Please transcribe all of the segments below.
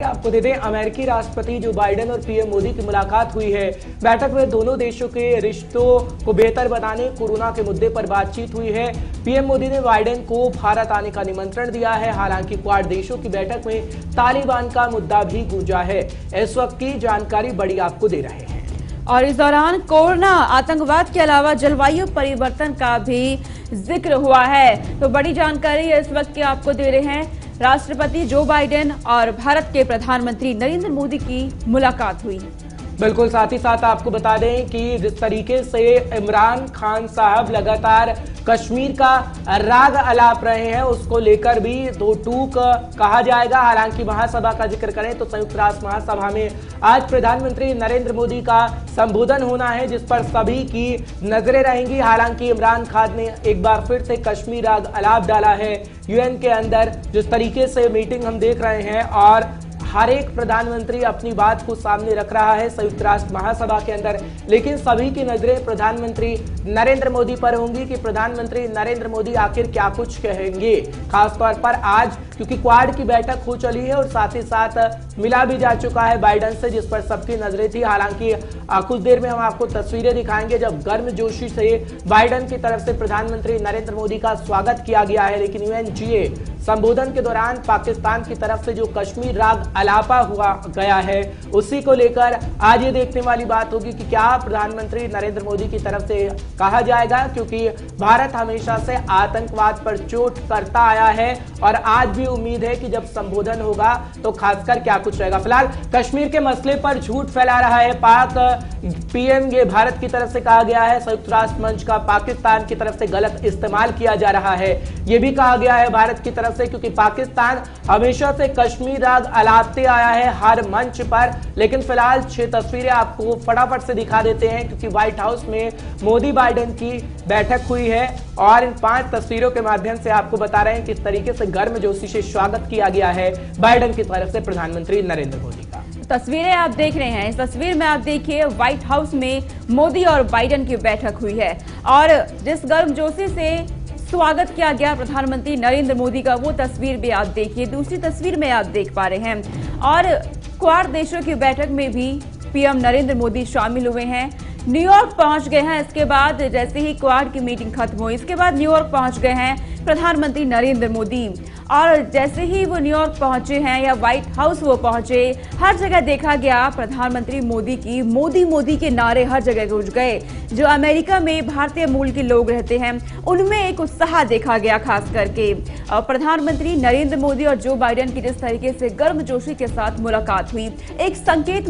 आपको दे दें, अमेरिकी राष्ट्रपति जो बाइडेन और पीएम मोदी की मुलाकात हुई है। बैठक में दोनों देशों के रिश्तों को बेहतर बनाने, कोरोना के मुद्दे पर बातचीत हुई है। पीएम मोदी ने बाइडेन को भारत आने का निमंत्रण दिया है। हालांकि क्वाड देशों की बैठक में तालिबान का मुद्दा भी गूंजा है। इस वक्त की जानकारी बड़ी आपको दे रहे हैं। और इस दौरान कोरोना, आतंकवाद के अलावा जलवायु परिवर्तन का भी जिक्र हुआ है। तो बड़ी जानकारी इस वक्त की आपको दे रहे हैं। राष्ट्रपति जो बाइडेन और भारत के प्रधानमंत्री नरेंद्र मोदी की मुलाकात हुई। बिल्कुल, साथ ही साथ आपको बता दें कि जिस तरीके से इमरान खान साहब लगातार कश्मीर का राग अलाप रहे हैं, उसको लेकर भी दो टूक कहा जाएगा। हालांकि महासभा का जिक्र करें तो संयुक्त राष्ट्र महासभा में आज प्रधानमंत्री नरेंद्र मोदी का संबोधन होना है, जिस पर सभी की नजरें रहेंगी। हालांकि इमरान खान ने एक बार फिर से कश्मीर राग अलाप डाला है यूएन के अंदर। जिस तरीके से मीटिंग हम देख रहे हैं और हर एक प्रधानमंत्री अपनी बात को सामने रख रहा है संयुक्त राष्ट्र महासभा के अंदर, लेकिन सभी की नजरें प्रधानमंत्री नरेंद्र मोदी पर होंगी कि प्रधानमंत्री नरेंद्र मोदी आखिर क्या कुछ कहेंगे। खासतौर पर आज, क्योंकि क्वाड की बैठक हो चली है और साथ ही साथ मिला भी जा चुका है बाइडेन से, जिस पर सबकी नजरें थी। हालांकि कुछ देर में हम आपको तस्वीरें दिखाएंगे जब गर्मजोशी से बाइडेन की तरफ से प्रधानमंत्री नरेंद्र मोदी का स्वागत किया गया है। लेकिन यूएनजीए संबोधन के दौरान पाकिस्तान की तरफ से जो कश्मीर राग अलापा हुआ गया है, उसी को लेकर आज ये देखने वाली बात होगी कि क्या प्रधानमंत्री नरेंद्र मोदी की तरफ से कहा जाएगा, क्योंकि भारत हमेशा से आतंकवाद पर चोट करता आया है और आज भी उम्मीद है कि जब संबोधन होगा तो खासकर क्या कुछ रहेगा। फिलहाल कश्मीर के मसले पर झूठ फैला रहा है पाक पीएम, ये भारत की तरफ से कहा गया है। संयुक्त राष्ट्र मंच का पाकिस्तान की तरफ से गलत इस्तेमाल किया जा रहा है, ये भी कहा गया है भारत की तरफ से, क्योंकि पाकिस्तान हमेशा से कश्मीर राग अलापते आया है हर मंच पर। लेकिन फिलहाल 6 तस्वीरें आपको फटाफट से दिखा देते हैं, क्योंकि व्हाइट हाउस में मोदी बाइडेन की बैठक हुई है और इन 5 तस्वीरों के माध्यम से आपको बता रहे हैं किस तरीके से गर्मजोशी से स्वागत किया गया है बाइडेन की तरफ से प्रधानमंत्री नरेंद्र मोदी का। तस्वीरें आप देख रहे हैं। इस तस्वीर में आप देखिए व्हाइट हाउस में मोदी और बाइडेन की बैठक हुई है और जिस गर्मजोशी से स्वागत किया गया प्रधानमंत्री नरेंद्र मोदी का, वो तस्वीर भी आप देखिए। दूसरी तस्वीर में आप देख पा रहे हैं और क्वाड देशों की बैठक में भी पीएम नरेंद्र मोदी शामिल हुए हैं। न्यूयॉर्क पहुंच गए हैं। इसके बाद जैसे ही क्वाड की मीटिंग खत्म हुई, इसके बाद न्यूयॉर्क पहुंच गए हैं प्रधानमंत्री नरेंद्र मोदी। और जैसे ही वो न्यूयॉर्क पहुंचे हैं या व्हाइट हाउस वो पहुंचे, हर जगह देखा गया प्रधानमंत्री मोदी की मोदी मोदी के नारे हर जगह गूंज गए। जो अमेरिका में भारतीय मूल के लोग रहते हैं उनमें एक उत्साह देखा गया, खास करके प्रधानमंत्री नरेंद्र मोदी और जो बाइडेन की जिस तरीके से गर्मजोशी के साथ मुलाकात हुई, एक संकेत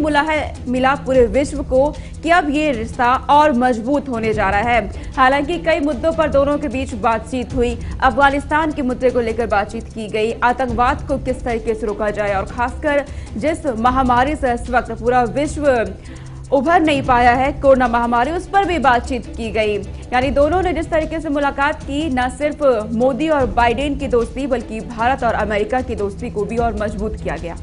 मिला पूरे विश्व को कि अब ये रिश्ता और मजबूत होने जा रहा है। हालांकि कई मुद्दों पर दोनों के बीच बातचीत हुई। अफगानिस्तान के मुद्दे को लेकर बातचीत की गई, आतंकवाद को किस तरीके से रोका जाए और खासकर जिस महामारी से इस वक्त पूरा विश्व उभर नहीं पाया है, कोरोना महामारी, उस पर भी बातचीत की गई। यानी दोनों ने जिस तरीके से मुलाकात की, न सिर्फ मोदी और बाइडेन की दोस्ती बल्कि भारत और अमेरिका की दोस्ती को भी और मजबूत किया गया।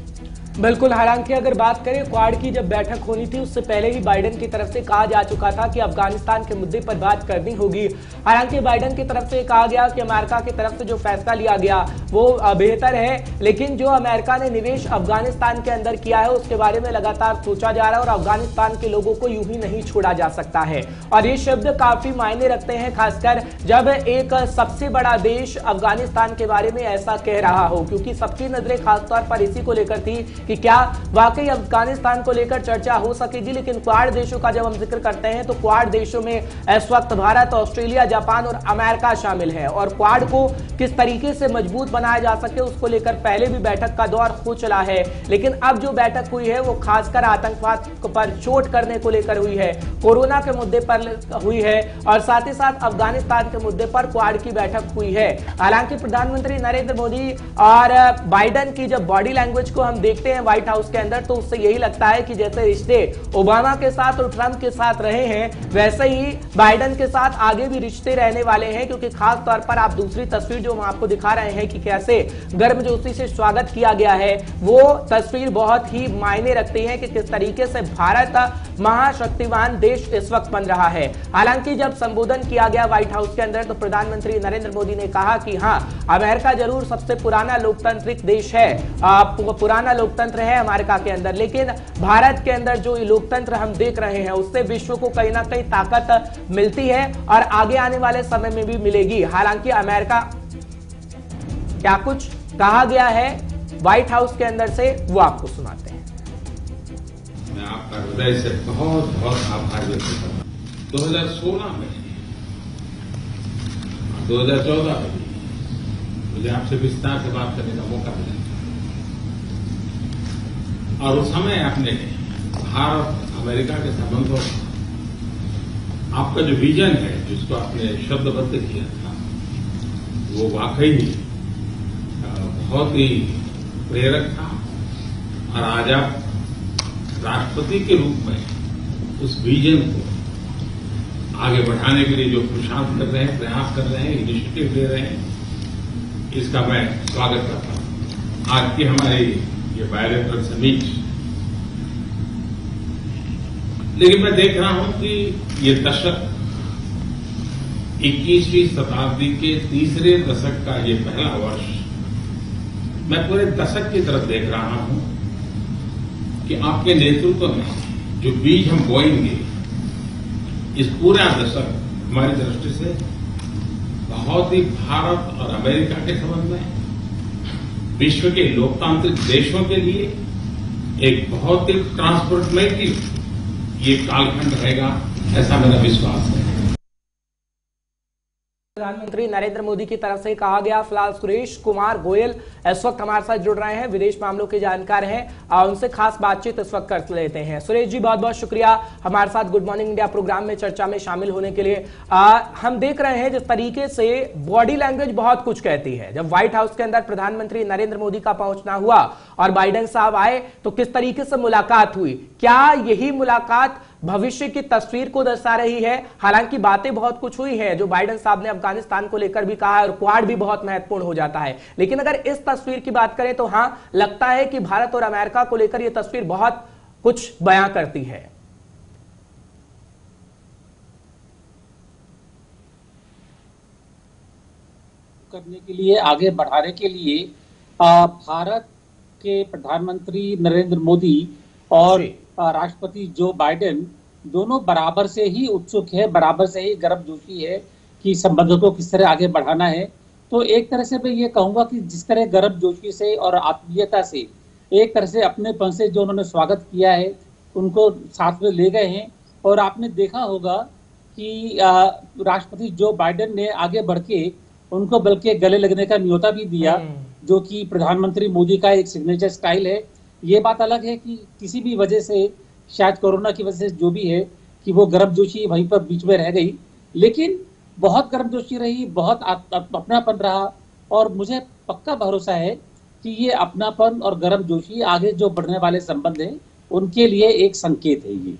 बिल्कुल, हालांकि अगर बात करें क्वाड की जब बैठक होनी थी उससे पहले ही बाइडेन की तरफ से कहा जा चुका था कि अफगानिस्तान के मुद्दे पर बात करनी होगी। हालांकि बाइडेन की तरफ से कहा गया कि अमेरिका की तरफ से जो फैसला लिया गया वो बेहतर है, लेकिन जो अमेरिका ने निवेश अफगानिस्तान के अंदर किया है उसके बारे में लगातार सोचा जा रहा है और अफगानिस्तान के लोगों को यूं ही नहीं छोड़ा जा सकता है। और ये शब्द काफी मायने रखते हैं, खासकर जब एक सबसे बड़ा देश अफगानिस्तान के बारे में ऐसा कह रहा हो, क्योंकि सबकी नजरें खासतौर पर इसी को लेकर थी कि क्या वाकई अफगानिस्तान को लेकर चर्चा हो सकेगी। लेकिन क्वाड देशों का जब हम जिक्र करते हैं तो क्वाड देशों में इस वक्त भारत, ऑस्ट्रेलिया, जापान और अमेरिका शामिल है और क्वाड को किस तरीके से मजबूत बनाया जा सके उसको लेकर पहले भी बैठक का दौर हो चला है। लेकिन अब जो बैठक हुई है वो खासकर आतंकवाद पर चोट करने को लेकर हुई है, कोरोना के मुद्दे पर हुई है और साथ ही साथ अफगानिस्तान के मुद्दे पर क्वाड की बैठक हुई है। हालांकि प्रधानमंत्री नरेंद्र मोदी और बाइडेन की जब बॉडी लैंग्वेज को हम देखते हैं व्हाइट हाउस के अंदर, तो उससे यही लगता है कि जैसे रिश्ते ओबामा के साथ और ट्रंप के साथ रहे हैं वैसे ही बाइडेन के साथ आगे भी रिश्ते रहने वाले हैं। क्योंकि खास तौर पर आप दूसरी तस्वीर जो हम आपको दिखा रहे हैं कि कैसे गर्मजोशी से स्वागत किया गया है, वो तस्वीर बहुत ही मायने रखती है कि किस तरीके से भारत महाशक्तिमान देश इस वक्त बन रहा है। हालांकि जब संबोधन किया गया व्हाइट हाउस के अंदर तो प्रधानमंत्री नरेंद्र मोदी ने कहा कि हाँ, अमेरिका जरूर सबसे पुराना लोकतांत्रिक देश है, पुराना लोकतंत्र लोकतंत्र है अमेरिका के अंदर, लेकिन भारत के अंदर जो लोकतंत्र हम देख रहे हैं उससे विश्व को कहीं ना कहीं ताकत मिलती है और आगे आने वाले समय में भी मिलेगी। हालांकि अमेरिका, क्या कुछ कहा गया है व्हाइट हाउस के अंदर से, वो आपको सुनाते हैं। मैं आपका हृदय से बहुत बहुत आभार व्यक्त करता हूं। 2016 में, 2014 में मुझे आपसे विस्तार से बात करने का मौका मिला और उस समय आपने भारत अमेरिका के संबंधों का आपका जो विजन है, जिसको आपने शब्दबद्ध किया था, वो वाकई बहुत ही प्रेरक था। और आज आप राष्ट्रपति के रूप में उस विजन को आगे बढ़ाने के लिए जो पुरुषार्थ कर रहे हैं, प्रयास कर रहे हैं, इनिशिएटिव ले रहे हैं, इसका मैं स्वागत करता हूं। आज की हमारी ये बायलैटरल समिट, लेकिन मैं देख रहा हूं कि ये दशक 21वीं शताब्दी के तीसरे दशक का ये पहला वर्ष, मैं पूरे दशक की तरफ देख रहा हूं कि आपके नेतृत्व में जो बीज हम बोएंगे, इस पूरा दशक हमारी दृष्टि से बहुत ही भारत और अमेरिका के संबंध में, विश्व के लोकतांत्रिक देशों के लिए एक बहुत ही ट्रांसफॉर्मेटिव ये कालखंड रहेगा, ऐसा मेरा विश्वास है। प्रधानमंत्री नरेंद्र मोदी की तरफ से कहा गया। फिलहाल सुरेश कुमार गोयल इस वक्त हमारे साथ जुड़ रहे हैं, विदेश मामलों के जानकार हैं और उनसे खास बातचीत इस वक्त कर लेते हैं। सुरेश जी, बहुत बहुत शुक्रिया हमारे साथ गुड मॉर्निंग इंडिया प्रोग्राम में चर्चा में शामिल होने के लिए। हम देख रहे हैं जिस तरीके से बॉडी लैंग्वेज बहुत कुछ कहती है। जब व्हाइट हाउस के अंदर प्रधानमंत्री नरेंद्र मोदी का पहुंचना हुआ और बाइडेन साहब आए तो किस तरीके से मुलाकात हुई, क्या यही मुलाकात भविष्य की तस्वीर को दर्शा रही है? हालांकि बातें बहुत कुछ हुई है, जो बाइडेन साहब ने अफगानिस्तान को लेकर भी कहा है और क्वाड भी बहुत महत्वपूर्ण हो जाता है, लेकिन अगर इस तस्वीर की बात करें तो हां, लगता है कि भारत और अमेरिका को लेकर यह तस्वीर बहुत कुछ बयां करती है। करने के लिए, आगे बढ़ाने के लिए भारत के प्रधानमंत्री नरेंद्र मोदी और राष्ट्रपति जो बाइडेन दोनों बराबर से ही उत्सुक है, बराबर से ही गर्मजोशी है कि संबंधों को किस तरह आगे बढ़ाना है। तो एक तरह से मैं ये कहूंगा कि जिस तरह गर्मजोशी से और आत्मीयता से, एक तरह से अपनेपन से जो उन्होंने स्वागत किया है, उनको साथ में ले गए हैं। और आपने देखा होगा कि राष्ट्रपति जो बाइडेन ने आगे बढ़ के उनको बल्कि गले लगने का न्योता भी दिया, जो कि प्रधानमंत्री मोदी का एक सिग्नेचर स्टाइल है। ये बात अलग है कि किसी भी वजह से, शायद कोरोना की वजह से जो भी है, कि वो गर्मजोशी वहीं पर बीच में रह गई, लेकिन बहुत गर्मजोशी रही, बहुत अपनापन रहा। और मुझे पक्का भरोसा है कि ये अपनापन और गर्मजोशी आगे जो बढ़ने वाले संबंध हैं उनके लिए एक संकेत है ये।